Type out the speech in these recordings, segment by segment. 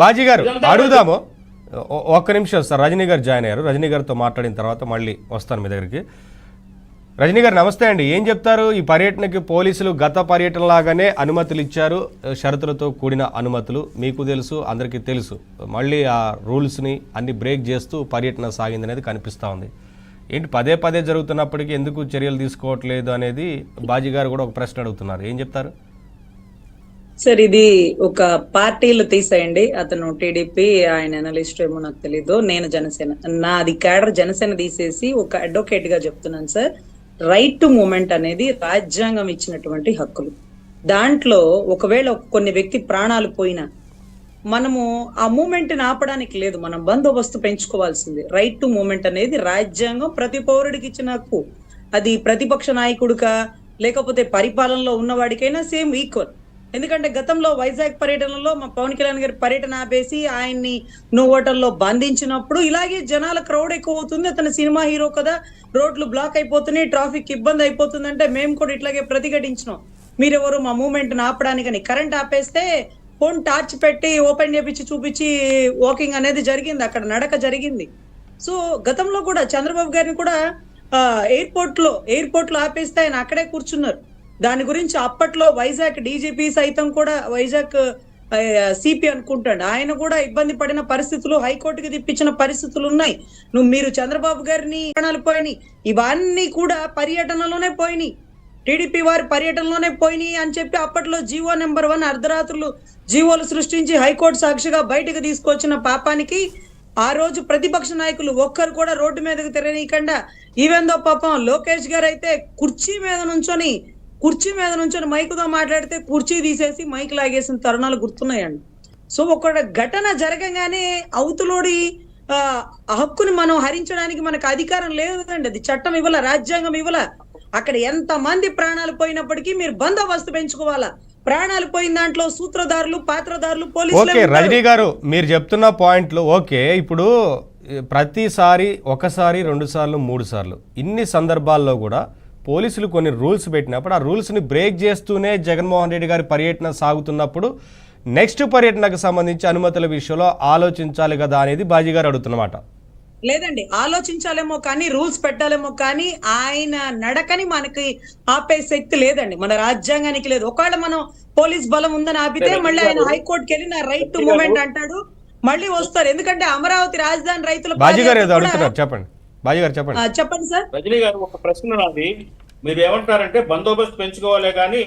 బాజీ గారు అడుగుదాము. ఒక్క నిమిషం సార్, రజనీ గారు జాయిన్ అయ్యారు. రజనీ గారితో మాట్లాడిన తర్వాత మళ్ళీ వస్తాను మీ దగ్గరికి. రజనీ గారు నమస్తే అండి. ఏం చెప్తారు? ఈ పర్యటనకి పోలీసులు గత పర్యటన లాగానే అనుమతులు ఇచ్చారు, షరతులతో కూడిన అనుమతులు. మీకు తెలుసు, అందరికీ తెలుసు. మళ్ళీ ఆ రూల్స్ని అన్ని బ్రేక్ చేస్తూ పర్యటన సాగింది అనేది కనిపిస్తూ ఉంది. ఏంటి పదే పదే జరుగుతున్నప్పటికీ ఎందుకు చర్యలు తీసుకోవట్లేదు అనేది బాజీ గారు కూడా ఒక ప్రశ్న అడుగుతున్నారు. ఏం చెప్తారు? సార్, ఇది ఒక పార్టీలు తీసేయండి. అతను టీడీపీ, ఆయన అనలిస్ట్ ఏమో నాకు తెలీదు. నేను జనసేన, నాది క్యాడర్ జనసేన తీసేసి ఒక అడ్వకేట్ గా చెప్తున్నాను సార్. రైట్ టు మూమెంట్ అనేది రాజ్యాంగం ఇచ్చినటువంటి హక్కులు. దాంట్లో ఒకవేళ కొన్ని వ్యక్తి ప్రాణాలు పోయినా మనము ఆ మూమెంట్ ని ఆపడానికి లేదు, మనం బందోబస్తు పెంచుకోవాల్సింది. రైట్ టు మూమెంట్ అనేది రాజ్యాంగం ప్రతి పౌరుడికి ఇచ్చిన హక్కు. అది ప్రతిపక్ష నాయకుడికా లేకపోతే పరిపాలనలో ఉన్నవాడికైనా సేమ్ ఈక్వల్. ఎందుకంటే గతంలో వైజాగ్ పర్యటనలో మా పవన్ కళ్యాణ్ గారి పర్యటన ఆపేసి ఆయన్ని నో హోటల్లో బంధించినప్పుడు ఇలాగే జనాల క్రౌడ్ ఎక్కువ అవుతుంది. అతను సినిమా హీరో కదా, రోడ్లు బ్లాక్ అయిపోతున్నాయి, ట్రాఫిక్ ఇబ్బంది అయిపోతుందంటే మేము కూడా ఇట్లాగే ప్రతిఘటించినాం. మీరెవరు మా మూవ్మెంట్ ఆపడానికని. కరెంట్ ఆపేస్తే ఫోన్ టార్చ్ పెట్టి ఓపెన్ చేపించి చూపించి వాకింగ్ అనేది జరిగింది, అక్కడ నడక జరిగింది. సో గతంలో కూడా చంద్రబాబు గారిని కూడా ఎయిర్పోర్ట్ లో ఆపేస్తే ఆయన అక్కడే కూర్చున్నారు. దాని గురించి అప్పట్లో వైజాగ్ డీజీపీ సైతం కూడా, వైజాగ్ సిపి అనుకుంటాడు, ఆయన కూడా ఇబ్బంది పడిన పరిస్థితులు, హైకోర్టుకి తిప్పించిన పరిస్థితులు ఉన్నాయి. మీరు చంద్రబాబు గారిని ప్రాణాలు పోయినాయి, ఇవన్నీ కూడా పర్యటనలోనే పోయినాయి, టీడీపీ వారి పర్యటనలోనే పోయినాయి అని చెప్పి అప్పట్లో జీవో నెంబర్ 1 అర్ధరాత్రులు జీవోలు సృష్టించి హైకోర్టు సాక్షిగా బయటకు తీసుకొచ్చిన పాపానికి ఆ రోజు ప్రతిపక్ష నాయకులు ఒక్కరు కూడా రోడ్డు మీదకి తిరగనీయకుండా, ఈవెందో పాపం లోకేష్ గారు అయితే కుర్చీ మీద నుంచొని మైకుతో మాట్లాడితే కుర్చీ తీసేసి మైక్ లాగేసిన తరుణాలు గుర్తున్నాయండి. సో ఒక ఘటన జరగగానే అవతలోడి హక్కుని మనం హరించడానికి మనకు అధికారం లేదండి. అది చట్టం ఇవ్వాల, రాజ్యాంగం ఇవ్వాల. అక్కడ ఎంత మంది ప్రాణాలు పోయినప్పటికీ మీరు బందోబస్తు పెంచుకోవాలా. ప్రాణాలు పోయిన దాంట్లో సూత్రధారులు, పాత్రధారులు, పోలీసులు. ఓకే రజనీ గారు, మీరు చెప్తున్న పాయింట్లు ఓకే. ఇప్పుడు ప్రతిసారి ఒకసారి, 2 సార్లు, 3 సార్లు ఇన్ని సందర్భాల్లో కూడా పోలీసులు కొన్ని రూల్స్ పెట్టినప్పుడు ఆ రూల్స్ని బ్రేక్ చేస్తూనే జగన్మోహన్ రెడ్డి గారి పర్యటన సాగుతున్నప్పుడు నెక్స్ట్ పర్యటనకు సంబంధించి అనుమతుల విషయంలో ఆలోచించాలి కదా అనేది బాజీ గారు అడుగుతున్నమాట. లేదండి, ఆలోచించాలేమో కానీ, రూల్స్ పెట్టాలేమో కానీ, ఆయన నడకని మనకి ఆపే శక్తి లేదండి, మన రాజ్యాంగానికి లేదు. ఒకవేళ మనం పోలీస్ బలం ఉందని ఆపితే మళ్ళీ ఆయన హైకోర్టుకి వెళ్ళి నా రైట్ టు మూమెంట్ అంటాడు, మళ్ళీ వస్తారు. ఎందుకంటే అమరావతి రాజధాని రైతులు. బాజీ గారు ఏదో అడుగుతున్నారు, చెప్పండి. బాజీ గారు చెప్పండి. చెప్పండి సార్. రజనీ గారు, ఒక ప్రశ్న నాది. మీరు ఏమంటారంటే బందోబస్తు పెంచుకోవాలే కానీ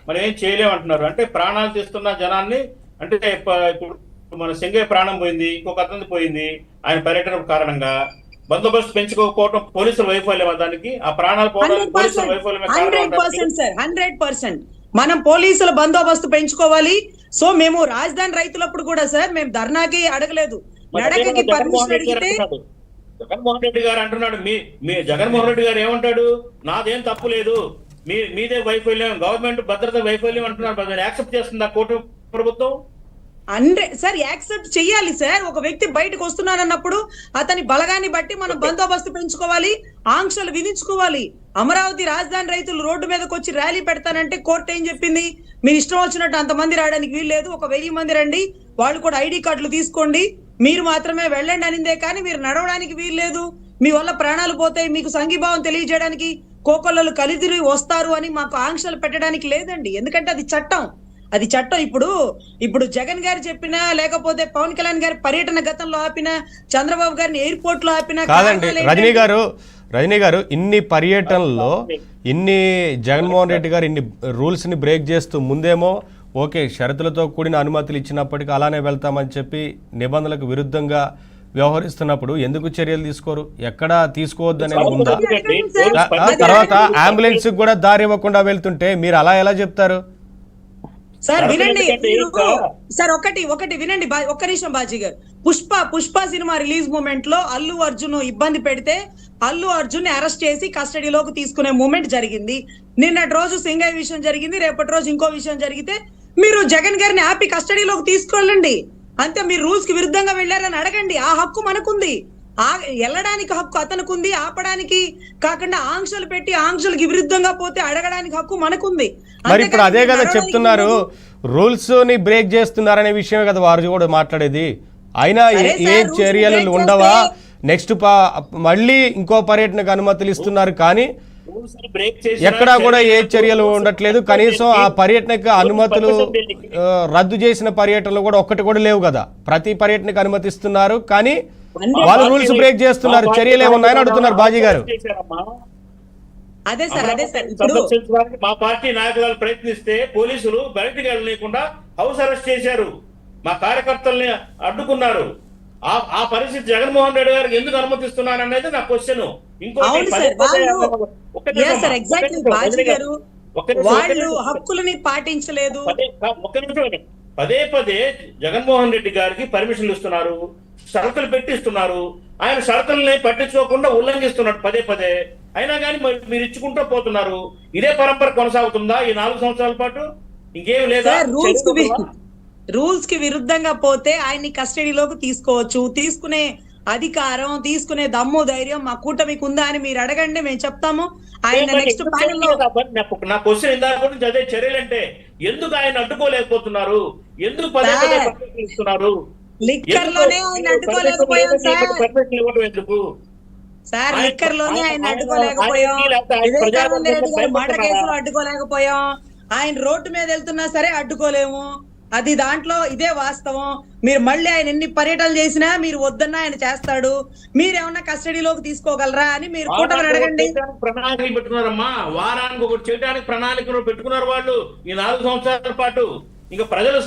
మనం ఏం చేయలేమంటున్నారు. అంటే ప్రాణాలు తీస్తున్న జనాన్ని, అంటే ఇప్పుడు మన సింగయ్య ప్రాణం పోయింది, ఇంకొక అతను పోయింది ఆయన పర్యటన కారణంగా. బందోబస్తు పెంచుకోకపోవడం పోలీసుల వైఫల్యం, దానికి ఆ ప్రాణాలు పోవడానికి పోలీసుల వైఫల్యమే. 100% సార్, 100% మనం పోలీసుల బందోబస్తు పెంచుకోవాలి. సో మేము రాజధాని రైతులప్పుడు కూడా సార్ మేము ధర్నాకి అడగలేదు, నడకకి పర్మిషన్ అడిగితే. జగన్మోహన్ రెడ్డి గారు అంటున్నాడు, మీ జగన్మోహన్ రెడ్డి గారు ఏమంటాడు, నాదేం తప్పు లేదు, మీదే వైఫల్యం, గవర్నమెంట్ భద్రత వైఫల్యం అంటున్నారు. యాక్సెప్ట్ చేస్తుందా కోర్టు ప్రభుత్వం? సార్ యాక్సెప్ట్ చెయ్యాలి సార్. ఒక వ్యక్తి బయటకు వస్తున్నాడన్నప్పుడు అతని బలగాన్ని బట్టి మనం బందోబస్తు పెంచుకోవాలి, ఆంక్షలు విధించుకోవాలి. అమరావతి రాజధాని రైతులు రోడ్డు మీదకి వచ్చి ర్యాలీ పెడతానంటే కోర్టు ఏం చెప్పింది, మీరు ఇష్టం వచ్చినట్టు అంతమంది రావడానికి వీల్లేదు, ఒక 1000 మంది రండి, వాళ్ళు కూడా ఐడి కార్డులు తీసుకోండి, మీరు మాత్రమే వెళ్ళండి అనిందే కానీ మీరు నడవడానికి వీల్లేదు, మీ వల్ల ప్రాణాలు పోతాయి, మీకు సంఘీభావం తెలియజేయడానికి కోకొల్లలు కలిదిరి వస్తారు అని మాకు ఆంక్షలు పెట్టడానికి లేదండి. ఎందుకంటే అది చట్టం. ఇప్పుడు జగన్ గారు చెప్పినా, లేకపోతే పవన్ కళ్యాణ్ గారి పర్యటన గతంలో ఆపినా, చంద్రబాబు గారిని ఎయిర్పోర్ట్ లో ఆపినా కాదండి. రజనీ గారు ఇన్ని పర్యటనలో ఇన్ని జగన్మోహన్ రెడ్డి గారు ఇన్ని రూల్స్ ని బ్రేక్ చేస్తూ ముందేమో ఓకే షరతులతో కూడిన అనుమతులు ఇచ్చినప్పటికీ అలానే వెళ్తామని చెప్పి నిబంధనలకు విరుద్ధంగా వ్యవహరిస్తున్నప్పుడు ఎందుకు చర్యలు తీసుకోరు? ఎక్కడ తీసుకోవద్దు అనేది ఉందా? తర్వాత అంబులెన్స్ కూడా దారి ఇవ్వకుండా వెళ్తుంటే మీరు అలా ఎలా చెప్తారు? సార్ వినండి సార్, ఒకటి వినండి, ఒక్క నిమిషం బాజీ గారు. పుష్ప సినిమా రిలీజ్ మూమెంట్ లో అల్లు అర్జున్ ఇబ్బంది పెడితే అల్లు అర్జున్ ని అరెస్ట్ చేసి కస్టడీలోకి తీసుకునే మూమెంట్ జరిగింది. నిన్నటి రోజు సింగయ్య విషయం జరిగింది, రేపటి రోజు ఇంకో విషయం జరిగితే మీరు జగన్ గారిని ఆపి కస్టడీలోకి తీసుకెళ్ళండి. అంతే, మీరు రూల్స్ కి విరుద్ధంగా వెళ్ళారని అడగండి, ఆ హక్కు మనకుంది. వెళ్ళడానికి హక్కు అతనికి ఉంది, ఆపడానికి కాకుండా ఆంక్షలు పెట్టి ఆంక్షలకు విరుద్ధంగా పోతే అడగడానికి హక్కు మనకుంది. మరి ఇప్పుడు అదే కదా అంతేకాని చెప్తున్నారు, రూల్స్ ని బ్రేక్ చేస్తున్నారనే విషయమే కదా వారు కూడా మాట్లాడేది. అయినా సరే ఏ సార్, rules చర్యలు break ఉండవా? చేస్తే- నెక్స్ట్ మళ్ళీ ఇంకో పర్యటనకు అనుమతులు ఇస్తున్నారు, కానీ రూల్స్ ని బ్రేక్ చేసినా ఎక్కడా కూడా ఏ చర్యలు రూల్స్ ఉండట్లేదు. ని కనీసం ఆ పర్యటనకు అనుమతులు దేనికి? రద్దు చేసిన పర్యటనలు కూడా ఒక్కటి కూడా లేవు కదా. ప్రతి పర్యటనకు అనుమతిస్తున్నారు, కానీ అన్ని వాళ్ళు రూల్స్ బ్రేక్ చేస్తున్నారు. చర్యలు ఏమున్నాయని అడుగుతున్నారు బాజీ గారు. అదే సార్ ఇప్పుడు సందర్శించడానికి మా పార్టీ నాయకులు ప్రయత్నిస్తే పోలీసులు బయటికి వెళ్ళలేకుండా హౌస్ అరెస్ట్ చేశారు, మా కార్యకర్తల్ని అడ్డుకున్నారు. ఆ పరిస్థితి జగన్మోహన్ రెడ్డి గారికి ఎందుకు అనుమతిస్తున్నారు అనేది నా క్వశ్చన్. అవును సార్, వాళ్ళు సార్ ఎగ్జాక్ట్లీ బాజీ గారు వాళ్ళు హక్కులని పాటించలేదు. పదే పదే జగన్మోహన్ రెడ్డి గారికి పర్మిషన్లు ఇస్తున్నారు, షరతులు పెట్టిస్తున్నారు. ఆయన షరతుల్ని పట్టించుకోకుండా ఉల్లంఘిస్తున్నాడు పదే పదే. అయినా కానీ మీరు ఇచ్చుకుంటూ పోతున్నారు. ఇదే పరంపర కొనసాగుతుందా ఈ 4 సంవత్సరాల పాటు? ఇంకేం లేదా? రూల్స్ కి విరుద్ధంగా పోతే ఆయన్ని కస్టడీలోకి తీసుకోవచ్చు. తీసుకునే అధికారం, తీసుకునే దమ్ము, ధైర్యం మా కూటమికి ఉందా అని మీరు అడగండి, మేము చెప్తాము. ఆయన నెక్స్ట్ ప్యానెల్ లో నా క్వశ్చన్ ఇందాక నుంచి అదే. చర్యలంటే ఎందుకు ఆయన అడ్డుకోలేకపోతున్నారు? ఎందుకు పదే పదే పర్మిషన్ ఇస్తున్నారు? లిక్కర్ లోనే ఆయన అడ్డుకోలేకపోయాం సార్. పర్మిషన్ ఇవ్వడం ఎందుకు సార్? లిక్కర్ లోనే ఆయన అడ్డుకోలేకపోయాం. వివేకానంద రెడ్డి గారు మర్డర్ కేసులో అడ్డుకోలేకపోయాం. ఆయన రోడ్డు మీద వెళ్తున్నా సరే అడ్డుకోలేము. అది దాంట్లో ఇదే వాస్తవం. మీరు మళ్ళీ ఆయన ఎన్ని పర్యటనలు చేసినా మీరు వద్దన్నా ఆయన చేస్తాడు. మీరేమన్నా కస్టడీలోకి తీసుకోగలరా అని మీరు కూటమిని అడగండి. ప్రణాళికలు పెట్టుకున్నారమ్మా, వారానికి ఒకటి చేయడానికి ప్రణాళికలు పెట్టుకున్నారు వాళ్ళు ఈ 4 సంవత్సరాల పాటు. ఇంకా ప్రజలు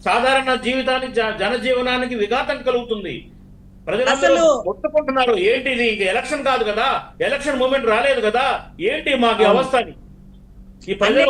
సాధారణ జీవితానికి, జనజీవనానికి విఘాతం కలుగుతుంది. ప్రజలు కొట్టుకుంటున్నారు. ఏంటిది? ఇంకా ఎలక్షన్ కాదు కదా, ఎలక్షన్ మూమెంట్ రాలేదు కదా, ఏంటి మాకు అవస్థ? ఈ ప్రజలు